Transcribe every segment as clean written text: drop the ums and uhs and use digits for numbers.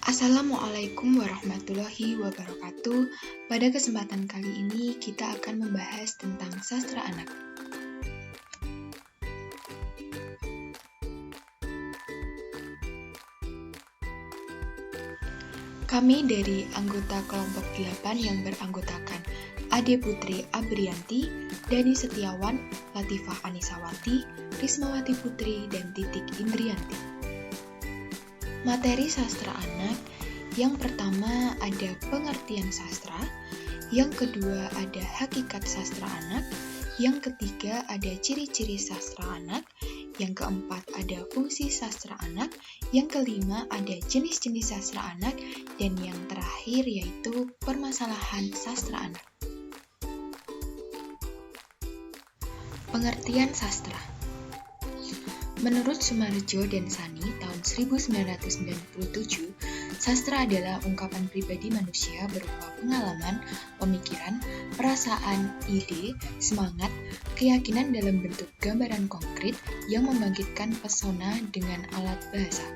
Assalamualaikum warahmatullahi wabarakatuh. Pada kesempatan kali ini kita akan membahas tentang sastra anak. Kami dari anggota kelompok 8 yang beranggotakan Ade Putri Abrianti, Dani Setiawan, Latifah Anisawati, Rismawati Putri, dan Titik Indrianti. Materi sastra anak, yang pertama ada pengertian sastra, yang kedua ada hakikat sastra anak, yang ketiga ada ciri-ciri sastra anak, yang keempat ada fungsi sastra anak, yang kelima ada jenis-jenis sastra anak, dan yang terakhir yaitu permasalahan sastra anak. Pengertian sastra. Menurut Sumarjo dan Sani tahun 1997, sastra adalah ungkapan pribadi manusia berupa pengalaman, pemikiran, perasaan, ide, semangat, keyakinan dalam bentuk gambaran konkret yang membangkitkan pesona dengan alat bahasa.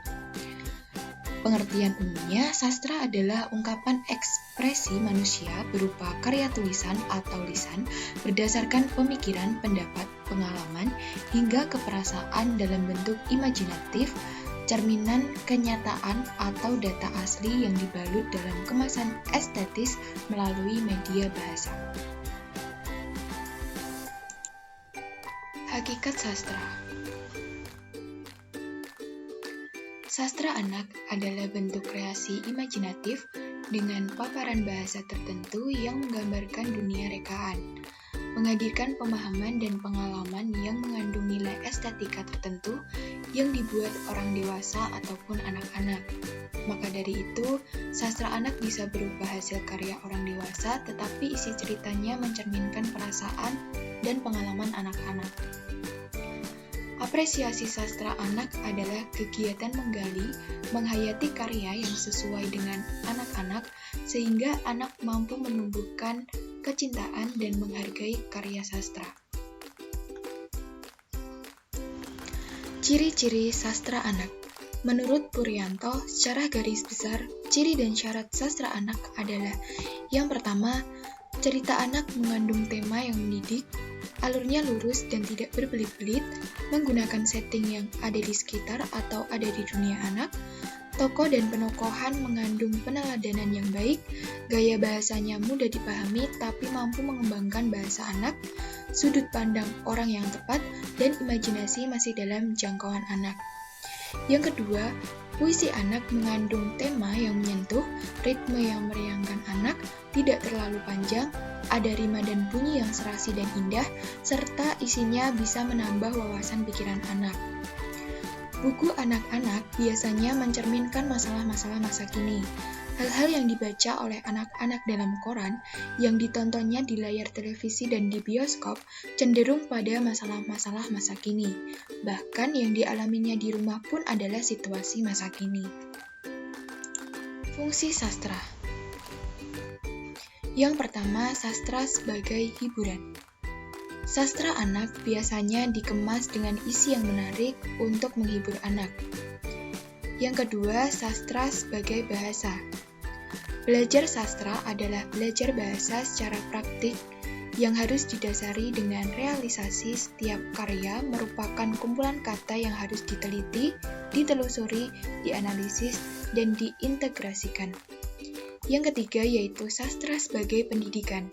Pengertian umumnya, sastra adalah ungkapan ekspresi manusia berupa karya tulisan atau lisan berdasarkan pemikiran, pendapat, pengalaman, hingga keperasaan dalam bentuk imajinatif, cerminan kenyataan atau data asli yang dibalut dalam kemasan estetis melalui media bahasa. Hakikat sastra. Sastra anak adalah bentuk kreasi imajinatif dengan paparan bahasa tertentu yang menggambarkan dunia rekaan, menghadirkan pemahaman dan pengalaman yang mengandung nilai estetika tertentu yang dibuat orang dewasa ataupun anak-anak. Maka dari itu, sastra anak bisa berupa hasil karya orang dewasa, tetapi isi ceritanya mencerminkan perasaan dan pengalaman anak-anak. Apresiasi sastra anak adalah kegiatan menggali, menghayati karya yang sesuai dengan anak-anak, sehingga anak mampu menumbuhkan kecintaan dan menghargai karya sastra. Ciri-ciri sastra anak. Menurut Puryanto, secara garis besar, ciri dan syarat sastra anak adalah: yang pertama, cerita anak mengandung tema yang mendidik, alurnya lurus dan tidak berbelit-belit, menggunakan setting yang ada di sekitar atau ada di dunia anak, tokoh dan penokohan mengandung peneladanan yang baik, gaya bahasanya mudah dipahami tapi mampu mengembangkan bahasa anak, sudut pandang orang yang tepat, dan imajinasi masih dalam jangkauan anak. Yang kedua, puisi anak mengandung tema yang menyentuh, ritme yang meriangkan anak, tidak terlalu panjang, ada rima dan bunyi yang serasi dan indah, serta isinya bisa menambah wawasan pikiran anak. Buku anak-anak biasanya mencerminkan masalah-masalah masa kini. Hal-hal yang dibaca oleh anak-anak dalam koran, yang ditontonnya di layar televisi dan di bioskop, cenderung pada masalah-masalah masa kini. Bahkan yang dialaminya di rumah pun adalah situasi masa kini. Fungsi sastra. Yang pertama, sastra sebagai hiburan. Sastra anak biasanya dikemas dengan isi yang menarik untuk menghibur anak. Yang kedua, sastra sebagai bahasa. Belajar sastra adalah belajar bahasa secara praktik yang harus didasari dengan realisasi. Setiap karya merupakan kumpulan kata yang harus diteliti, ditelusuri, dianalisis, dan diintegrasikan. Yang ketiga yaitu sastra sebagai pendidikan.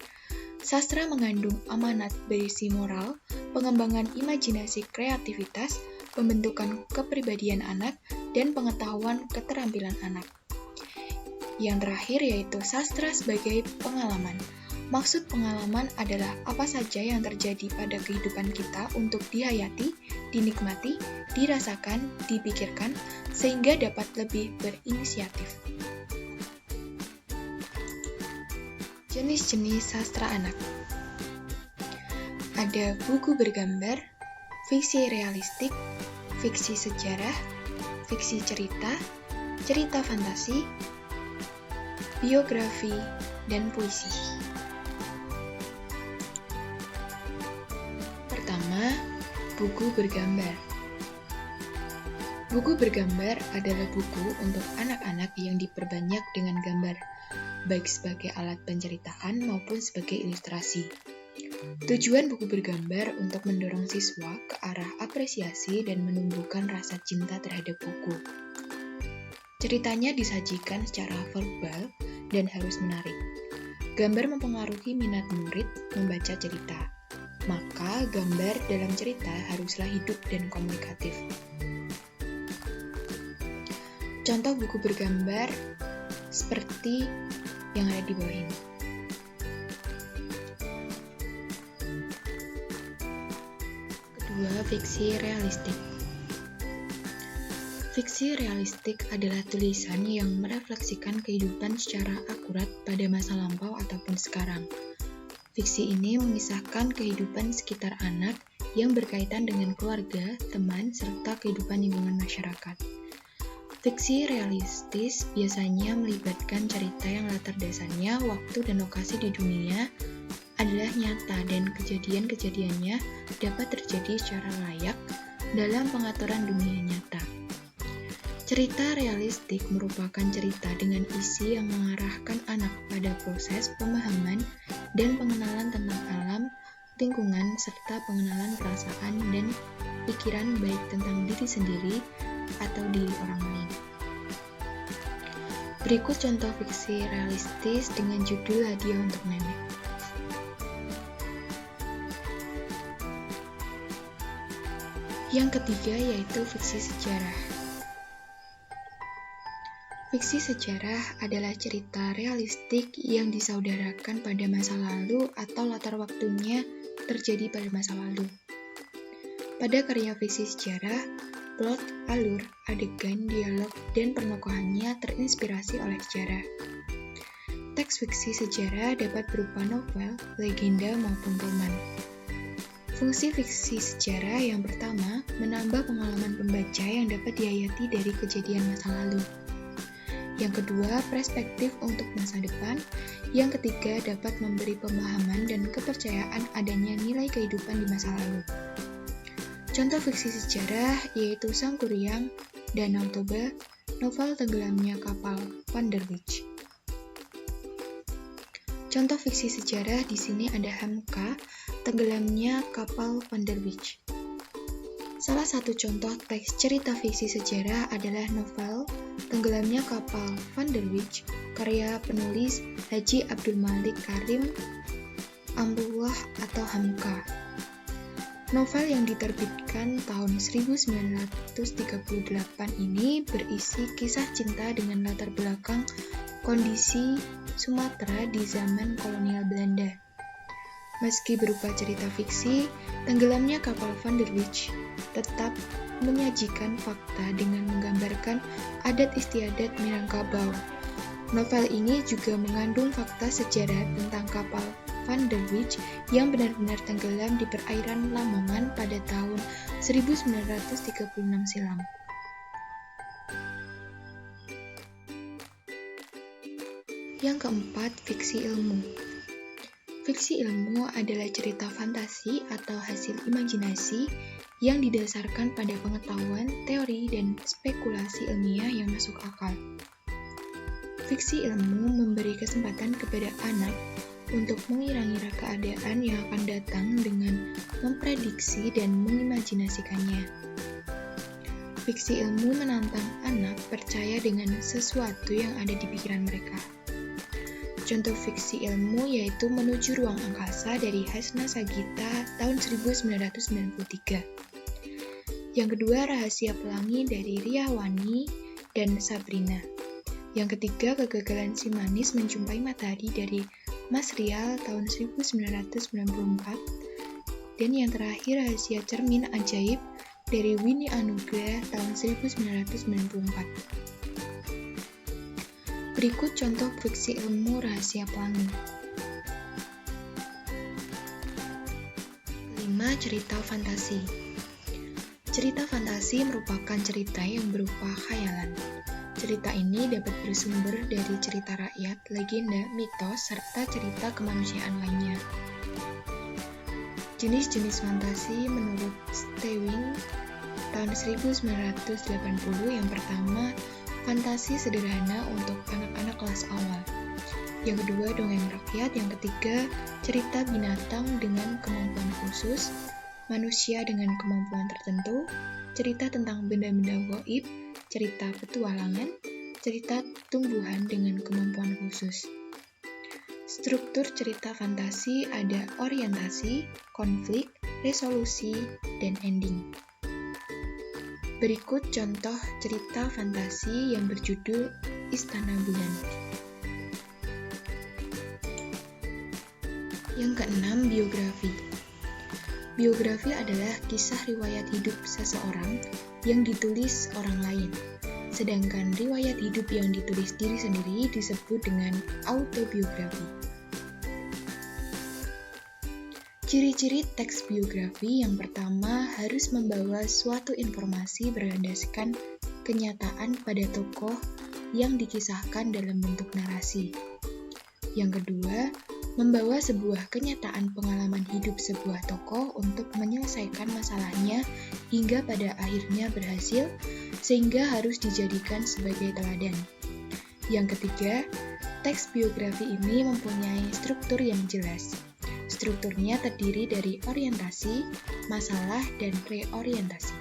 Sastra mengandung amanat berisi moral, pengembangan imajinasi kreativitas, pembentukan kepribadian anak, dan pengetahuan keterampilan anak. Yang terakhir yaitu sastra sebagai pengalaman. Maksud pengalaman adalah apa saja yang terjadi pada kehidupan kita untuk dihayati, dinikmati, dirasakan, dipikirkan, sehingga dapat lebih berinisiatif. Jenis-jenis sastra anak. Ada buku bergambar, fiksi realistik, fiksi sejarah, fiksi cerita, cerita fantasi, biografi, dan puisi. Pertama, buku bergambar. Buku bergambar adalah buku untuk anak-anak yang diperbanyak dengan gambar, baik sebagai alat penceritaan maupun sebagai ilustrasi. Tujuan buku bergambar untuk mendorong siswa ke arah apresiasi dan menumbuhkan rasa cinta terhadap buku. Ceritanya disajikan secara verbal dan harus menarik. Gambar mempengaruhi minat murid membaca cerita, maka gambar dalam cerita haruslah hidup dan komunikatif. Contoh buku bergambar seperti yang ada di bawah ini. Kedua, fiksi realistik. Fiksi realistik adalah tulisan yang merefleksikan kehidupan secara akurat pada masa lampau ataupun sekarang. Fiksi ini mengisahkan kehidupan sekitar anak yang berkaitan dengan keluarga, teman, serta kehidupan lingkungan masyarakat. Fiksi realistis biasanya melibatkan cerita yang latar dasarnya, waktu dan lokasi di dunia adalah nyata dan kejadian-kejadiannya dapat terjadi secara layak dalam pengaturan dunia nyata. Cerita realistik merupakan cerita dengan isi yang mengarahkan anak pada proses pemahaman dan pengenalan tentang alam, lingkungan, serta pengenalan perasaan dan pikiran baik tentang diri sendiri atau diri orang lain. Berikut contoh fiksi realistis dengan judul Hadiah untuk Nenek. Yang ketiga yaitu fiksi sejarah. Fiksi sejarah adalah cerita realistik yang disaudarakan pada masa lalu atau latar waktunya terjadi pada masa lalu. Pada karya fiksi sejarah, plot, alur, adegan, dialog, dan penokohannya terinspirasi oleh sejarah. Teks fiksi sejarah dapat berupa novel, legenda, maupun roman. Fungsi fiksi sejarah yang pertama, menambah pengalaman pembaca yang dapat dihayati dari kejadian masa lalu. Yang kedua, perspektif untuk masa depan. Yang ketiga, dapat memberi pemahaman dan kepercayaan adanya nilai kehidupan di masa lalu. Contoh fiksi sejarah yaitu Sang Kuryang, Danau Toba, novel Tenggelamnya Kapal Van der Wijk. Contoh fiksi sejarah di sini ada Hamka, Tenggelamnya Kapal Van der Wijk. Salah satu contoh teks cerita fiksi sejarah adalah novel Tenggelamnya Kapal Van der Wijk karya penulis Haji Abdul Malik Karim Amrullah atau Hamka. Novel yang diterbitkan tahun 1938 ini berisi kisah cinta dengan latar belakang kondisi Sumatera di zaman kolonial Belanda. Meski berupa cerita fiksi, Tenggelamnya Kapal Van der Wijk tetap menyajikan fakta dengan menggambarkan adat istiadat Minangkabau. Novel ini juga mengandung fakta sejarah tentang kapal Van der Wijk yang benar-benar tenggelam di perairan Lamongan pada tahun 1936 silam. Yang keempat, fiksi ilmu. Fiksi ilmu adalah cerita fantasi atau hasil imajinasi yang didasarkan pada pengetahuan, teori, dan spekulasi ilmiah yang masuk akal. Fiksi ilmu memberi kesempatan kepada anak untuk mengira-ngira keadaan yang akan datang dengan memprediksi dan mengimajinasikannya. Fiksi ilmu menantang anak percaya dengan sesuatu yang ada di pikiran mereka. Contoh fiksi ilmu yaitu Menuju Ruang Angkasa dari Hasna Sagita tahun 1993. Yang kedua, Rahasia Pelangi dari Riawani dan Sabrina. Yang ketiga, Kegagalan Si Manis Menjumpai Matahari dari Mas Rial tahun 1994. Dan yang terakhir, Rahasia Cermin Ajaib dari Winnie Anugrah tahun 1994. Berikut contoh fiksi ilmu Rahasia Pelangi. Kelima, cerita fantasi. Cerita fantasi merupakan cerita yang berupa khayalan. Cerita ini dapat bersumber dari cerita rakyat, legenda, mitos, serta cerita kemanusiaan lainnya. Jenis-jenis fantasi menurut Stewing Tahun 1980 yang pertama, fantasi sederhana untuk anak-anak kelas awal. Yang kedua, dongeng rakyat. Yang ketiga, cerita binatang dengan kemampuan khusus, manusia dengan kemampuan tertentu, cerita tentang benda-benda gaib, cerita petualangan, cerita tumbuhan dengan kemampuan khusus. Struktur cerita fantasi ada orientasi, konflik, resolusi, dan ending. Berikut contoh cerita fantasi yang berjudul Istana Bulan. Yang keenam, biografi. Biografi adalah kisah riwayat hidup seseorang yang ditulis orang lain. Sedangkan riwayat hidup yang ditulis diri sendiri disebut dengan autobiografi. Ciri-ciri teks biografi yang pertama harus membawa suatu informasi berlandaskan kenyataan pada tokoh yang dikisahkan dalam bentuk narasi. Yang kedua, membawa sebuah kenyataan pengalaman hidup sebuah tokoh untuk menyelesaikan masalahnya hingga pada akhirnya berhasil, sehingga harus dijadikan sebagai teladan. Yang ketiga, teks biografi ini mempunyai struktur yang jelas. Strukturnya terdiri dari orientasi, masalah, dan reorientasi.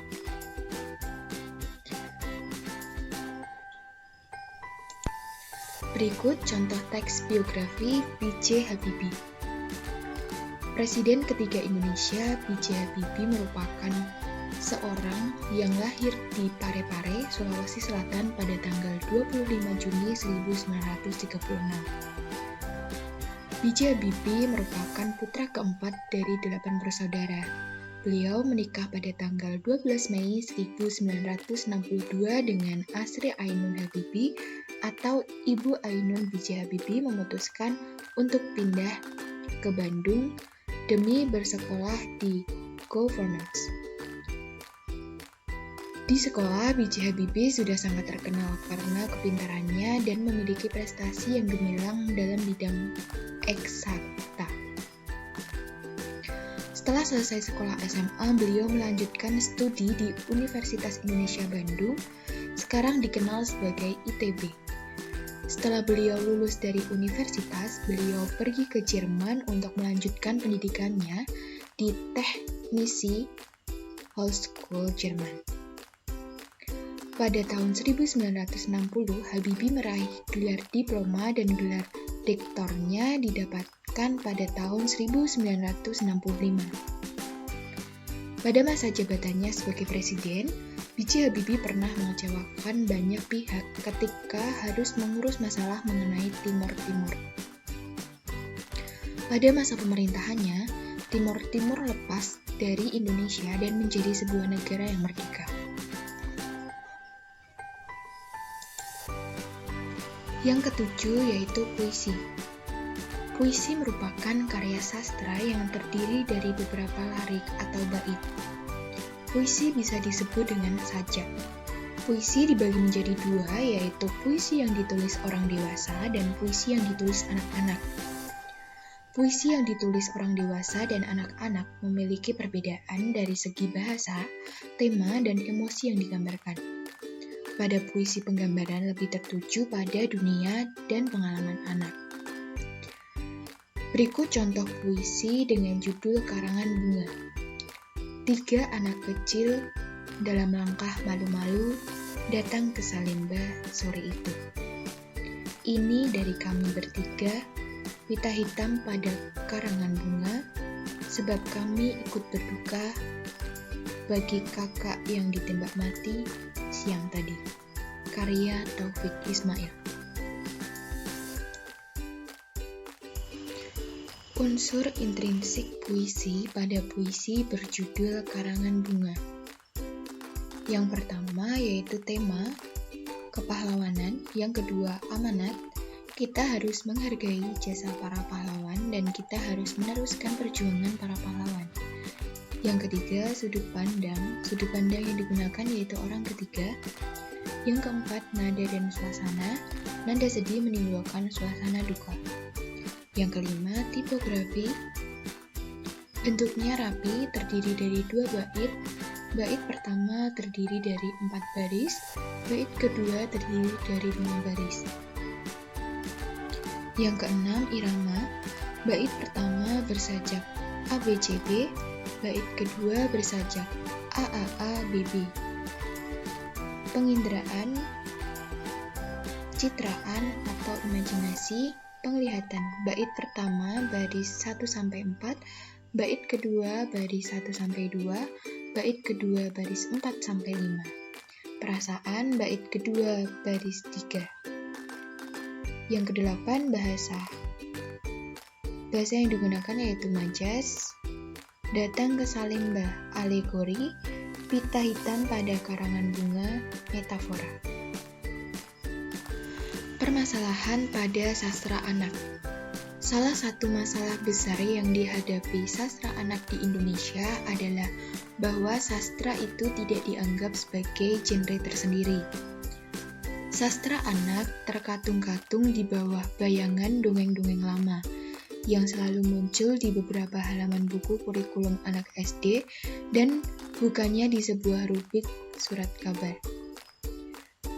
Berikut contoh teks biografi B.J. Habibie. Presiden ketiga Indonesia, B.J. Habibie merupakan seorang yang lahir di Parepare, Sulawesi Selatan pada tanggal 25 Juni 1936. B.J. Habibie merupakan putra keempat dari 8 bersaudara. Beliau menikah pada tanggal 12 Mei 1962 dengan Asri Ainun Habibie atau Ibu Ainun. B.J. Habibie memutuskan untuk pindah ke Bandung demi bersekolah di Governance. Di sekolah, B.J. Habibie sudah sangat terkenal karena kepintarannya dan memiliki prestasi yang gemilang dalam bidang eksakta. Setelah selesai sekolah SMA, beliau melanjutkan studi di Universitas Indonesia Bandung, sekarang dikenal sebagai ITB. Setelah beliau lulus dari universitas, beliau pergi ke Jerman untuk melanjutkan pendidikannya di Teknische Hochschule Jerman. Pada tahun 1960, Habibie meraih gelar diploma dan gelar doktornya didapatkan pada tahun 1965. Pada masa jabatannya sebagai presiden, B.J. Habibie pernah mengecewakan banyak pihak ketika harus mengurus masalah mengenai Timor Timur. Pada masa pemerintahannya, Timor Timur lepas dari Indonesia dan menjadi sebuah negara yang merdeka. Yang ketujuh yaitu puisi. Puisi merupakan karya sastra yang terdiri dari beberapa larik atau bait. Puisi bisa disebut dengan sajak. Puisi dibagi menjadi dua, yaitu puisi yang ditulis orang dewasa dan puisi yang ditulis anak-anak. Puisi yang ditulis orang dewasa dan anak-anak memiliki perbedaan dari segi bahasa, tema, dan emosi yang digambarkan. Pada puisi penggambaran lebih tertuju pada dunia dan pengalaman anak. Berikut contoh puisi dengan judul Karangan Bunga. 3 anak kecil dalam langkah malu-malu datang ke Salemba sore itu. Ini dari kami bertiga, pita hitam pada karangan bunga, sebab kami ikut berduka bagi kakak yang ditembak mati siang tadi. Karya Taufik Ismail. Unsur intrinsik puisi pada puisi berjudul Karangan Bunga. Yang pertama yaitu tema, kepahlawanan. Yang kedua, amanat. Kita harus menghargai jasa para pahlawan dan kita harus meneruskan perjuangan para pahlawan. Yang ketiga, sudut pandang. Sudut pandang yang digunakan yaitu orang ketiga. Yang keempat, nada dan suasana. Nada sedih menimbulkan suasana duka. Yang kelima, tipografi. Bentuknya rapi, terdiri dari 2 bait. Bait pertama terdiri dari 4 baris, bait kedua terdiri dari 5 baris. Yang keenam, irama. Bait pertama bersajak ABCD, bait kedua bersajak AAABB. Penginderaan, citraan atau imajinasi, penglihatan. Bait pertama baris 1-4, bait kedua baris 1-2, bait kedua baris 4-5. Perasaan, bait kedua baris 3. Yang kedelapan, bahasa. Bahasa yang digunakan yaitu majas, datang ke Salemba, alegori, pita hitam pada karangan bunga, metafora. Permasalahan pada sastra anak. Salah satu masalah besar yang dihadapi sastra anak di Indonesia adalah bahwa sastra itu tidak dianggap sebagai genre tersendiri. Sastra anak terkatung-katung di bawah bayangan dongeng-dongeng lama yang selalu muncul di beberapa halaman buku kurikulum anak SD dan bukannya di sebuah rubrik surat kabar.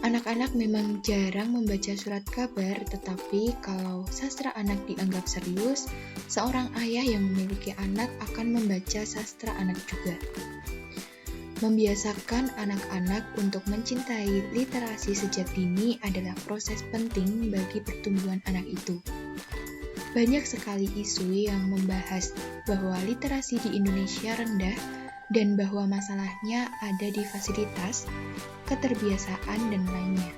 Anak-anak memang jarang membaca surat kabar, tetapi kalau sastra anak dianggap serius, seorang ayah yang memiliki anak akan membaca sastra anak juga. Membiasakan anak-anak untuk mencintai literasi sejak dini adalah proses penting bagi pertumbuhan anak itu. Banyak sekali isu yang membahas bahwa literasi di Indonesia rendah dan bahwa masalahnya ada di fasilitas, keterbiasaan, dan lainnya.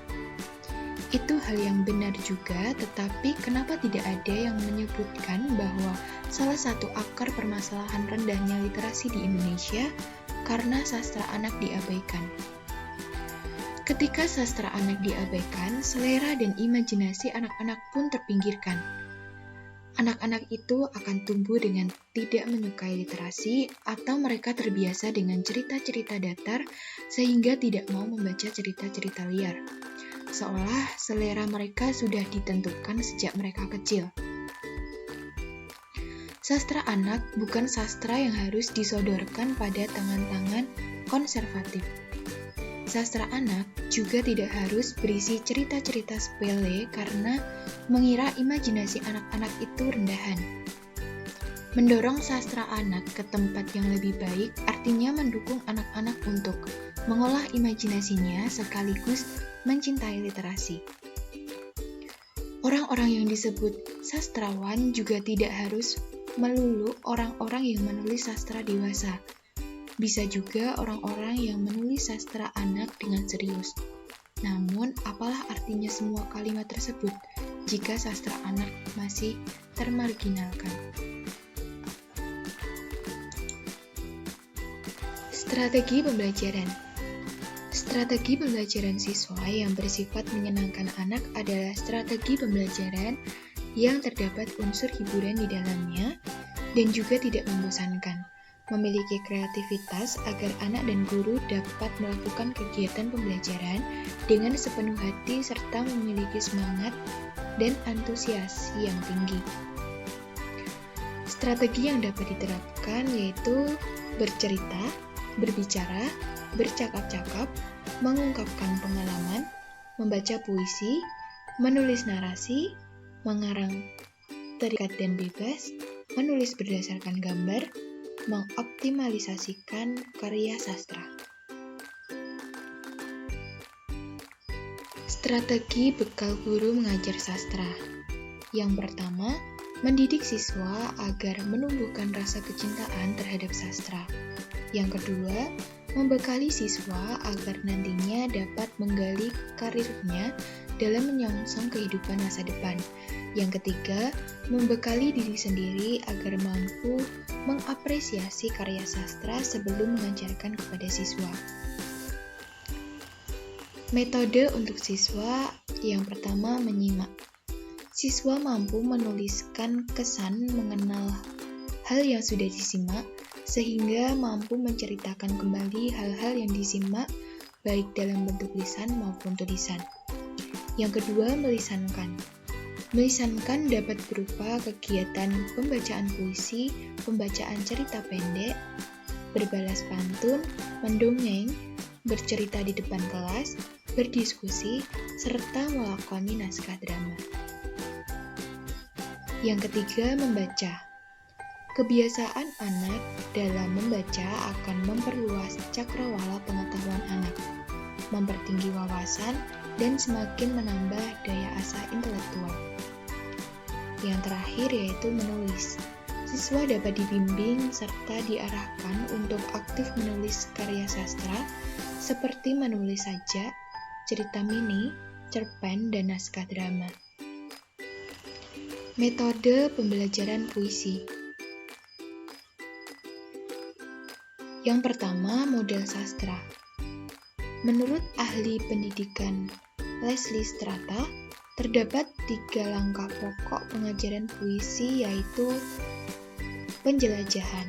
Itu hal yang benar juga, tetapi kenapa tidak ada yang menyebutkan bahwa salah satu akar permasalahan rendahnya literasi di Indonesia karena sastra anak diabaikan. Ketika sastra anak diabaikan, selera dan imajinasi anak-anak pun terpinggirkan. Anak-anak itu akan tumbuh dengan tidak menyukai literasi atau mereka terbiasa dengan cerita-cerita datar sehingga tidak mau membaca cerita-cerita liar. Seolah selera mereka sudah ditentukan sejak mereka kecil. Sastra anak bukan sastra yang harus disodorkan pada tangan-tangan konservatif. Sastra anak juga tidak harus berisi cerita-cerita sepele karena mengira imajinasi anak-anak itu rendahan. Mendorong sastra anak ke tempat yang lebih baik artinya mendukung anak-anak untuk mengolah imajinasinya sekaligus mencintai literasi. Orang-orang yang disebut sastrawan juga tidak harus melulu orang-orang yang menulis sastra dewasa. Bisa juga orang-orang yang menulis sastra anak dengan serius. Namun, apalah artinya semua kalimat tersebut jika sastra anak masih termarginalkan? Strategi pembelajaran. Strategi pembelajaran siswa yang bersifat menyenangkan anak adalah strategi pembelajaran yang terdapat unsur hiburan di dalamnya dan juga tidak membosankan, memiliki kreativitas agar anak dan guru dapat melakukan kegiatan pembelajaran dengan sepenuh hati serta memiliki semangat dan antusiasi yang tinggi. Strategi yang dapat diterapkan yaitu bercerita, berbicara, bercakap-cakap, mengungkapkan pengalaman, membaca puisi, menulis narasi, mengarang terikat dan bebas, menulis berdasarkan gambar, mengoptimalisasikan karya sastra. Strategi bekal guru mengajar sastra. Yang pertama, mendidik siswa agar menumbuhkan rasa kecintaan terhadap sastra. Yang kedua, membekali siswa agar nantinya dapat menggali karirnya dalam menyongsong kehidupan masa depan. Yang ketiga, membekali diri sendiri agar mampu mengapresiasi karya sastra sebelum mengajarkan kepada siswa. Metode untuk siswa yang pertama, menyimak. Siswa mampu menuliskan kesan mengenal hal yang sudah disimak, sehingga mampu menceritakan kembali hal-hal yang disimak, baik dalam bentuk lisan maupun tulisan. Yang kedua, melisankan. Melisankan dapat berupa kegiatan pembacaan puisi, pembacaan cerita pendek, berbalas pantun, mendongeng, bercerita di depan kelas, berdiskusi, serta melakoni naskah drama. Yang ketiga, membaca. Kebiasaan anak dalam membaca akan memperluas cakrawala pengetahuan anak, mempertinggi wawasan, dan semakin menambah daya asah intelektual. Yang terakhir yaitu menulis. Siswa dapat dibimbing serta diarahkan untuk aktif menulis karya sastra seperti menulis sajak, cerita mini, cerpen, dan naskah drama. Metode pembelajaran puisi. Yang pertama, model sastra. Menurut ahli pendidikan Leslie Strata, terdapat 3 langkah pokok pengajaran puisi, yaitu penjelajahan.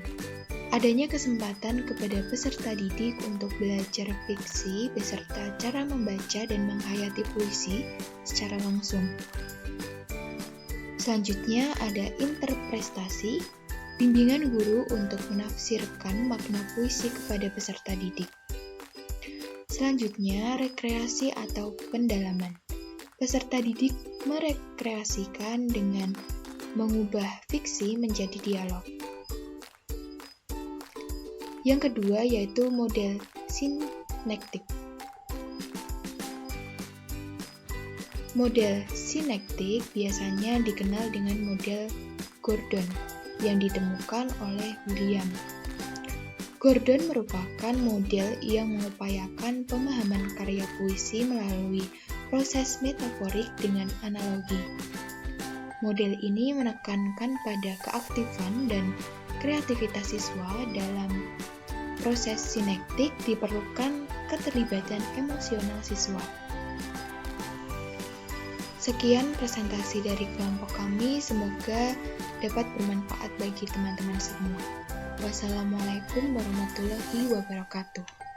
Adanya kesempatan kepada peserta didik untuk belajar fiksi beserta cara membaca dan menghayati puisi secara langsung. Selanjutnya ada interpretasi, bimbingan guru untuk menafsirkan makna puisi kepada peserta didik. Selanjutnya, rekreasi atau pendalaman. Peserta didik merekreasikan dengan mengubah fiksi menjadi dialog. Yang kedua yaitu model sinektik. Model sinektik biasanya dikenal dengan model Gordon yang ditemukan oleh William. Gordon merupakan model yang mengupayakan pemahaman karya puisi melalui proses metaforik dengan analogi. Model ini menekankan pada keaktifan dan kreativitas siswa. Dalam proses sinektik diperlukan keterlibatan emosional siswa. Sekian presentasi dari kelompok kami, semoga dapat bermanfaat bagi teman-teman semua. Wassalamualaikum warahmatullahi wabarakatuh.